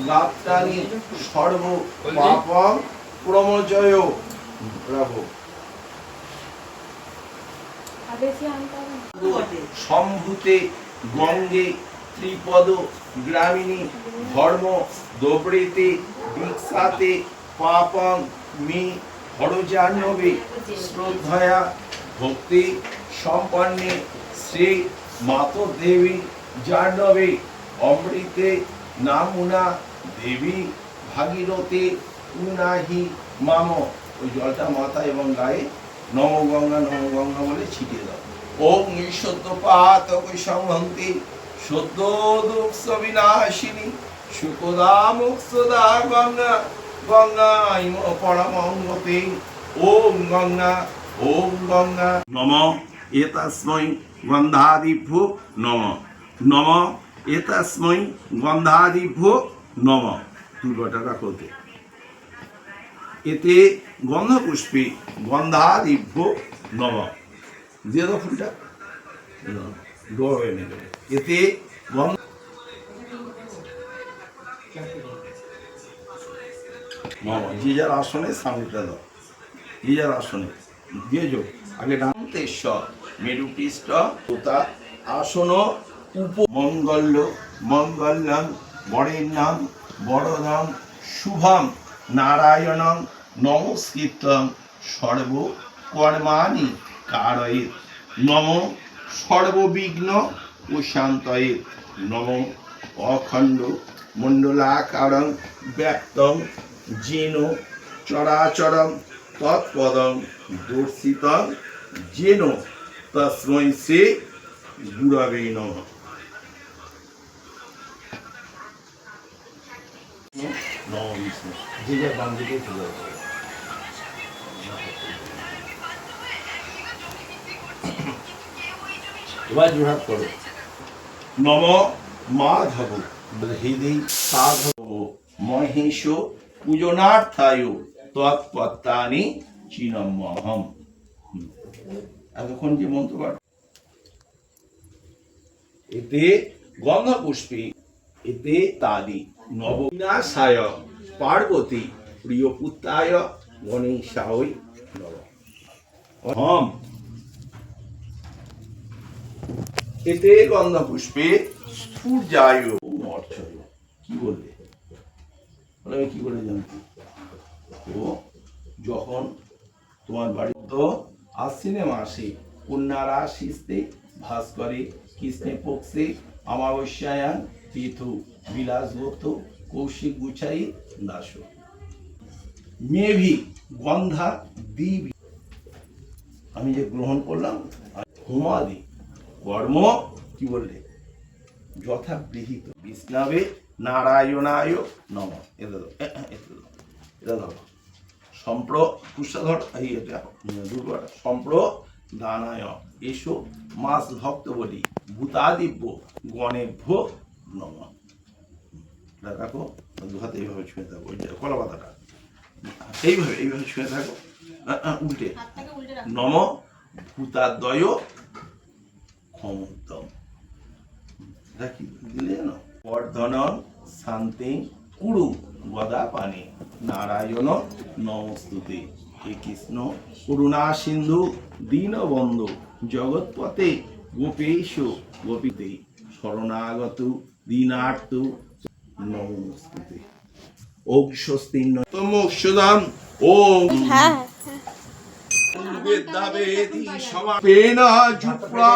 গাত্রাণি সর্ব পাপং প্রমোচয় রাখো। সম্ভূতে গঙ্গে ত্রিপদ গ্রামিণী ধর্ম দোবড়েতে দীক্ষাতে পাপং মি হরজাহ্নবে শ্রদ্ধয়া ভক্তি সম্পন্নে শ্রী মাতর্দেবী জাহ্নবে অমৃতে নামুনা দেবী ভাগীরথী উনাহি মাম। ওই জলটা মাথা এবং গায়ে নমগঙ্গা নমগঙ্গা বলে ছিটিয়ে দাও। ওম নিঃসদ্য পাতক সংহন্তি সদ্য দুঃখ বিনাশিনী সুখদা মুক্সদা গঙ্গা গঙ্গা ইম পরমঙ্গতে। ওম গঙ্গা ওম গঙ্গা নম এতস্मै গন্ধাদিভ্যো নম নম এতস্मै গন্ধাদিভ্যো নম। দুর্গাটা রাখোতে এতে গন্ধপুষ্পে গন্ধাদিভ্যো নম। দিয়ে দাও ফুলটা ডোর হয়ে নেবে। এতে গন্ধ যে যার আসনে সামনেটা দাও, যে যার আসনে দিয়েছ। আগে ডান্তেশ্বর মেরুপৃষ্ঠ ওতা আসন উপমঙ্গল্য মঙ্গলম বরেণ্যম বরদম শুভম নারায়ণং নমস্কৃত্যং সর্ব কর্মাণি কারয়ে নম সর্ববিঘ্ন প্রশান্তয়ে নম অখণ্ড মণ্ডলাকারং ব্যক্তং যেন চরাচরং তৎপদং দর্শিতং যেন তস্मै শ্রী গুরবে নমঃ। নমঃ বিষ্ণু। যে যার বাম দিকে চলে যাবে। এবার জোড়হাত করো। নম মাধব হৃদয় সাধব মহেশ পূজনার্থায় তৎপত্তানি চিনম্মহম। এতক্ষণ যে মন্ত্র পাঠ এতে গন্ধপুষ্পে এতে তাদি নববিনাশায় পার্বতী প্রিয়পুত্রায় গণেশায় নমঃ। হম এতে গন্ধপুষ্পে সূর্যায় অর্চয়। কি বললে? আমি কি করে জানতে? তো যখন তোমার বাড়ি তো আশ্বিনে মাসে কন্যা রাশিতে ভাস্করে কৃষ্ণে পক্ষে অমাবস্যায়াং তীর্থ বিলাসগত কৌশিক গুছাই দাস মেভি গন্ধা দিবি। আমি যে গ্রহণ করলাম হোমাদি কর্ম কি বললে যথা গৃহীত বিষ্ণবে নারায়ণায় নম। এটা ধরো সম্প্র কুশাধর এই এটা দুর্গা সম্প্রদানায় এসো মাস ভক্ত বলি ভূতাদিব্য গণেভ্য নম। রাখো দু হাতে এইভাবে ছুঁয়ে থাকো। ওই কলা পাতাটা এইভাবে ছুঁয়ে থাকো উল্টে। নম ভূতাদ্বয় ক্ষমতম। কি দিলে জানো? বর্ধনং শান্তি কুরু গদা পানি নারায়ণ নমস্তুতে। হে কৃষ্ণ করুণা সিন্ধু দীনবন্ধু জগৎপতে গোপেশ গোপীতে শরণাগত দীনার্ত নমস্তুতে। ওম স্বস্তি নমঃ ওম বেদাবেদি সমাপেনা যুপ্রা